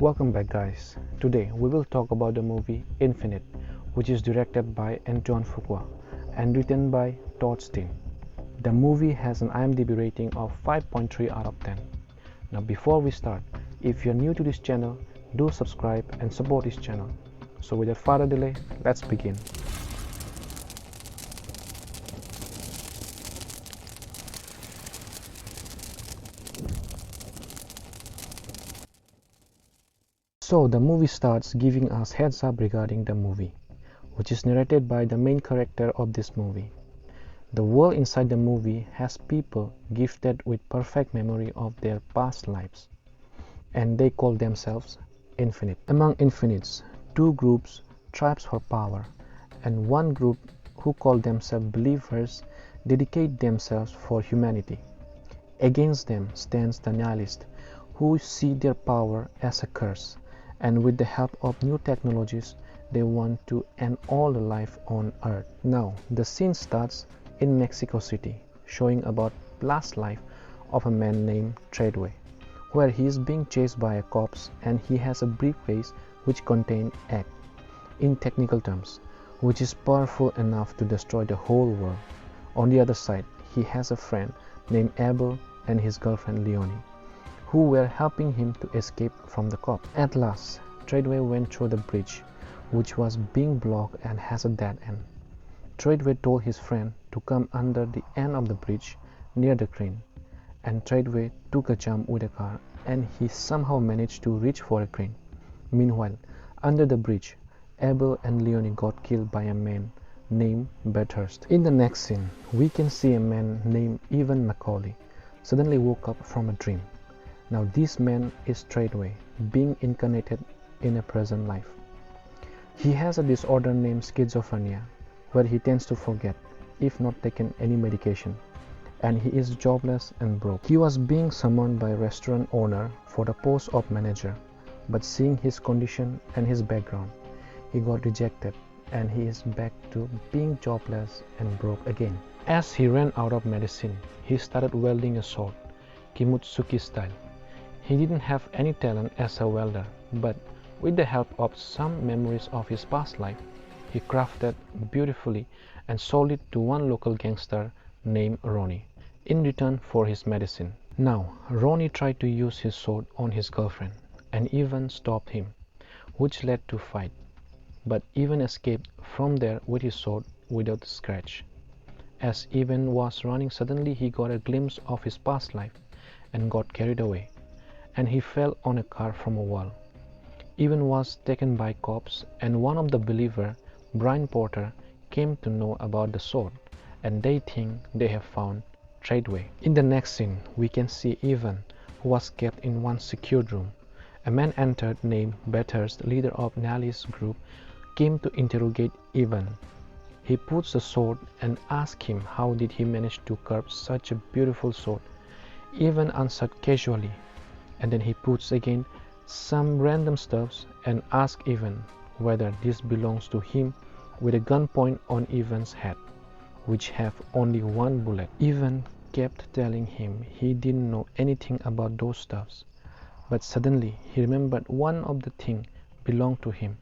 Welcome back, guys. Today we will talk about the movie Infinite, which is directed by Antoine Fuqua and written by Todd Steen. The movie has an IMDb rating of 5.3 out of 10. Now before we start, if you're new to this channel, do subscribe and support this channel. So without further delay, let's begin. So the movie starts giving us heads up regarding the movie, which is narrated by the main character of this movie. The world inside the movie has people gifted with perfect memory of their past lives, and they call themselves Infinite. Among Infinites, two groups strive for power, and one group who call themselves Believers dedicate themselves for humanity. Against them stands the Nihilists, who see their power as a curse, and with the help of new technologies, they want to end all the life on Earth. Now, the scene starts in Mexico City, showing about last life of a man named Treadway, where he is being chased by a cops and he has a briefcase which contains egg, in technical terms, which is powerful enough to destroy the whole world. On the other side, he has a friend named Abel and his girlfriend Leonie, who were helping him to escape from the cops. At last, Treadway went through the bridge, which was being blocked and has a dead end. Treadway told his friend to come under the end of the bridge near the crane, and Treadway took a jump with a car and he somehow managed to reach for a crane. Meanwhile, under the bridge, Abel and Leonie got killed by a man named Bathurst. In the next scene, we can see a man named Evan Macaulay suddenly woke up from a dream. Now this man is Treadway, being incarnated in a present life. He has a disorder named schizophrenia, where he tends to forget, if not taken any medication, and he is jobless and broke. He was being summoned by a restaurant owner for the post of manager, but seeing his condition and his background, he got rejected and he is back to being jobless and broke again. As he ran out of medicine, he started welding a sword, Kimutsuki style. He didn't have any talent as a welder, but with the help of some memories of his past life, he crafted beautifully and sold it to one local gangster named Ronnie in return for his medicine. Now, Ronnie tried to use his sword on his girlfriend and even stopped him, which led to fight, but Evan escaped from there with his sword without a scratch. As Evan was running, suddenly he got a glimpse of his past life and got carried away, and he fell on a car from a wall. Evan was taken by cops, and one of the believers, Brian Porter, came to know about the sword, and they think they have found Treadway. In the next scene, we can see Evan, who was kept in one secured room. A man entered named Bathurst, leader of Nihilist group, came to interrogate Evan. He puts the sword and asks him how did he manage to carve such a beautiful sword. Evan answered casually, and then he puts again some random stuffs and asks Evan whether this belongs to him, with a gun point on Evan's head, which have only one bullet. Evan kept telling him he didn't know anything about those stuffs, but suddenly he remembered one of the things belonged to him,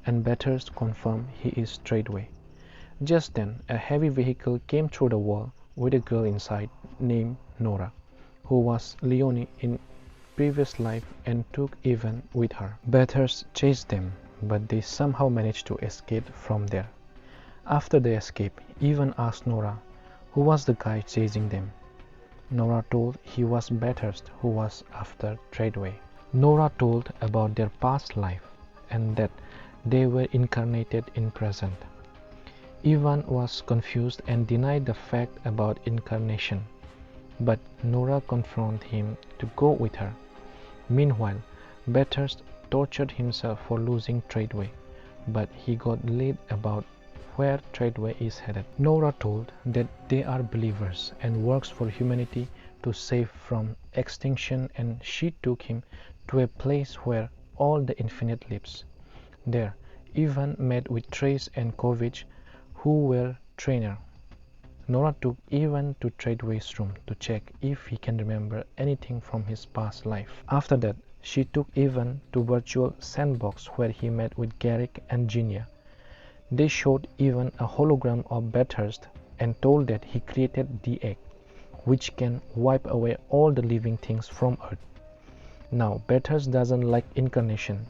and Bathurst confirmed he is Treadway. Just then, a heavy vehicle came through the wall with a girl inside named Nora, who was Leonie in previous life, and took Evan with her. Bathurst chased them, but they somehow managed to escape from there. After they escaped, Evan asked Nora who was the guy chasing them. Nora told he was Bathurst, who was after Treadway. Nora told about their past life and that they were incarnated in present. Evan was confused and denied the fact about incarnation, but Nora confronted him to go with her. Meanwhile, Bathurst tortured himself for losing Treadway, but he got lead about where Treadway is headed. Nora told that they are believers and works for humanity to save from extinction, and she took him to a place where all the Infinite lives. There, Evan met with Trace and Kovic, who were trainers. Nora took Evan to Treadway's room to check if he can remember anything from his past life. After that, She took Ivan to virtual sandbox where he met with Garrick and Genia. They showed Ivan a hologram of Bathurst and told that he created the egg, which can wipe away all the living things from Earth. Now Bathurst doesn't like incarnation.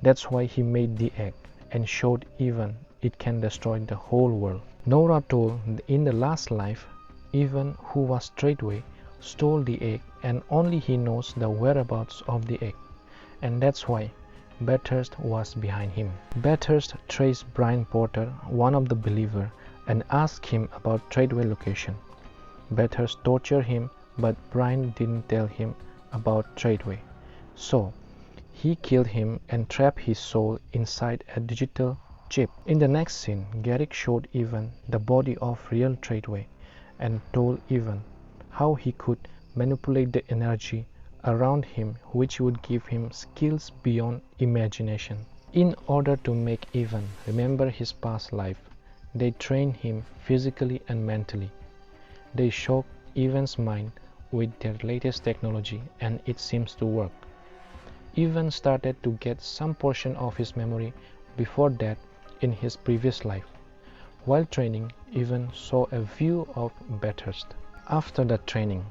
That's why he made the egg and showed Ivan it can destroy the whole world. Nora told in the last life, Ivan, who was straightway, stole the egg and only he knows the whereabouts of the egg, and that's why Bathurst was behind him. Bathurst traced Brian Porter, one of the believers, and asked him about Treadway location. Bathurst tortured him, but Brian didn't tell him about Treadway. So he killed him and trapped his soul inside a digital chip. In the next scene, Garrick showed Ivan the body of real Treadway and told Ivan how he could manipulate the energy around him, which would give him skills beyond imagination. In order to make Ivan remember his past life, they trained him physically and mentally. They shocked Ivan's mind with their latest technology, and it seems to work. Ivan started to get some portion of his memory before that in his previous life. While training, Ivan saw a view of Bathurst. After the training,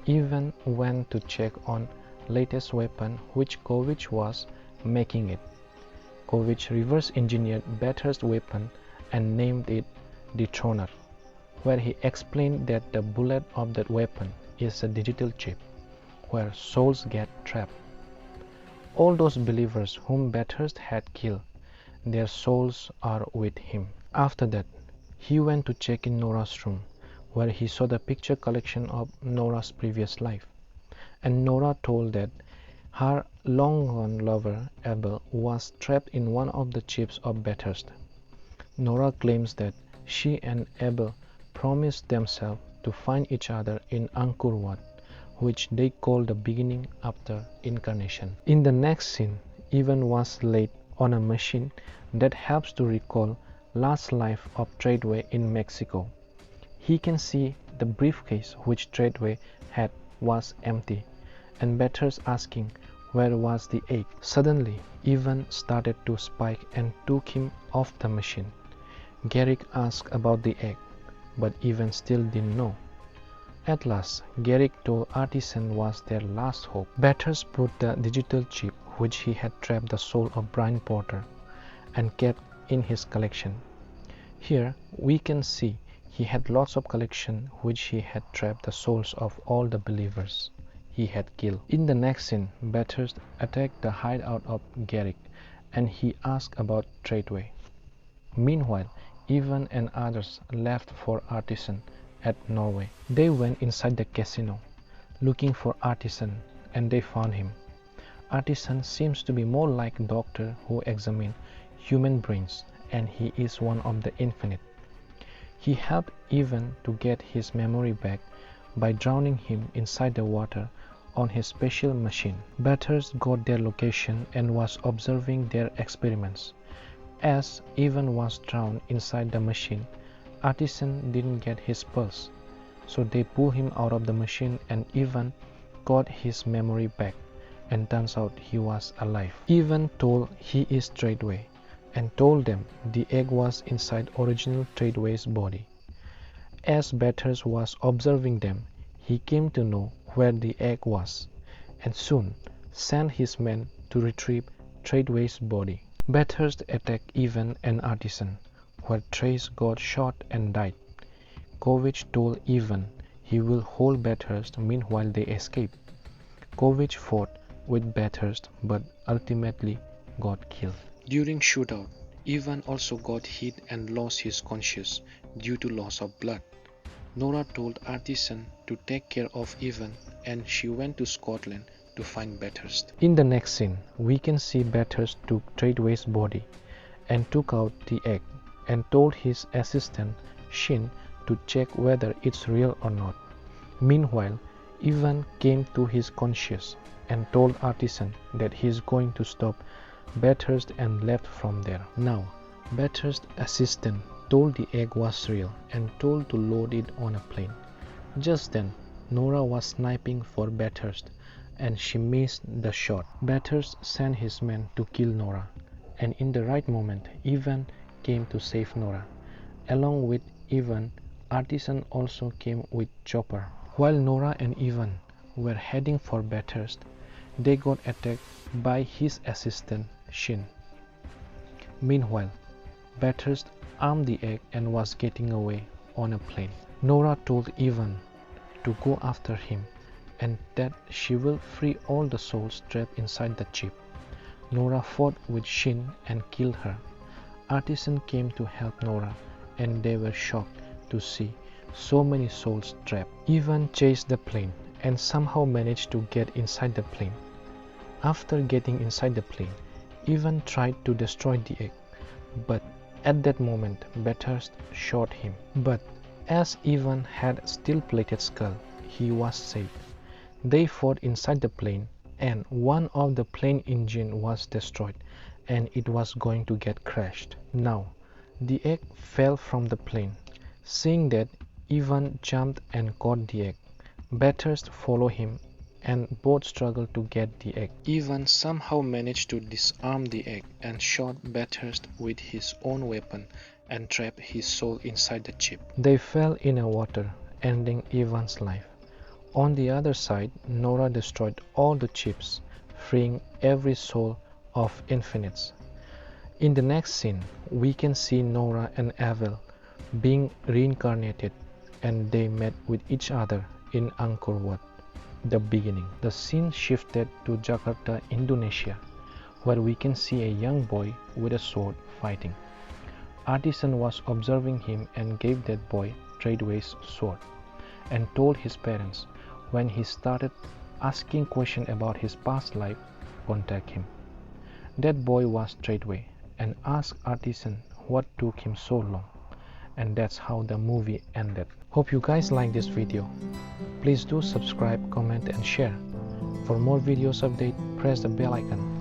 Ivan went to check on latest weapon which Kovic was making it. Kovic reverse engineered Bathurst's weapon and named it Dethroner, where he explained that the bullet of that weapon is a digital chip where souls get trapped. All those believers whom Bathurst had killed, their souls are with him. After that, he went to check in Nora's room, where he saw the picture collection of Nora's previous life, and Nora told that her long-gone lover Abel was trapped in one of the chips of Bathurst. Nora claims that she and Abel promised themselves to find each other in Angkor Wat, which they call the beginning after incarnation. In the next scene, Ivan was laid on a machine that helps to recall last life of Treadway in Mexico. He can see the briefcase which Treadway had was empty, and Bathurst asking where was the egg. Suddenly, Ivan started to spike and took him off the machine. Garrick asked about the egg, but Ivan still didn't know. At last, Garrick told Artisan was their last hope. Bathurst put the digital chip which he had trapped the soul of Brian Porter and kept in his collection. Here we can see he had lots of collection which he had trapped the souls of all the believers he had killed. In the next scene, Bathurst attacked the hideout of Garrick and he asked about Treadway. Meanwhile, Ivan and others left for Artisan at Norway. They went inside the casino looking for Artisan and they found him. Artisan seems to be more like a doctor who examines human brains, and he is one of the infinite. He helped Ivan to get his memory back by drowning him inside the water on his special machine. Bathurst got their location and was observing their experiments. As Ivan was drowned inside the machine, Artisan didn't get his pulse, so they pulled him out of the machine and Ivan got his memory back, and turns out he was alive. Ivan told he is Treadway and told them the egg was inside original Treadway's body. As Bathurst was observing them, he came to know where the egg was, and soon sent his men to retrieve Treadway's body. Bathurst attacked Ivan and Artisan, where Trace got shot and died. Kovic told Ivan he will hold Bathurst meanwhile they escape. Kovic fought with Bathurst but ultimately got killed. During shootout, Ivan also got hit and lost his conscience due to loss of blood. Nora told Artisan to take care of Ivan and she went to Scotland to find Bathurst. In the next scene, we can see Bathurst took Treadway's body and took out the egg and told his assistant Shin to check whether it's real or not. Meanwhile, Ivan came to his conscience and told Artisan that he is going to stop Bathurst and left from there. Now, Bathurst's assistant told the egg was real and told to load it on a plane. Just then, Nora was sniping for Bathurst and she missed the shot. Bathurst sent his men to kill Nora, and in the right moment, Ivan came to save Nora. Along with Ivan, Artisan also came with Chopper. While Nora and Ivan were heading for Bathurst, they got attacked by his assistant Shin. Meanwhile, Bathurst armed the egg and was getting away on a plane. Nora told Ivan to go after him and that she will free all the souls trapped inside the chip. Nora fought with Shin and killed her. Artisan came to help Nora and they were shocked to see so many souls trapped. Ivan chased the plane and somehow managed to get inside the plane. After getting inside the plane, Ivan tried to destroy the egg, but at that moment Bathurst shot him. But as Ivan had steel-plated skull, he was safe. They fought inside the plane and one of the plane engine was destroyed and it was going to get crashed. Now, the egg fell from the plane. Seeing that, Ivan jumped and caught the egg. Bathurst followed him and both struggled to get the egg. Ivan somehow managed to disarm the egg and shot Bathurst with his own weapon and trapped his soul inside the chip. They fell in the water, ending Ivan's life. On the other side, Nora destroyed all the chips, freeing every soul of Infinites. In the next scene, we can see Nora and Abel being reincarnated and they met with each other in Angkor Wat, the beginning. The scene shifted to Jakarta, Indonesia, where we can see a young boy with a sword fighting. Artisan was observing him and gave that boy Tradeaway's sword and told his parents when he started asking questions about his past life, contact him. That boy was Tradeaway and asked Artisan what took him so long, and that's how the movie ended. Hope you guys like this video. Please do subscribe, comment and share. For more videos update, press the bell icon.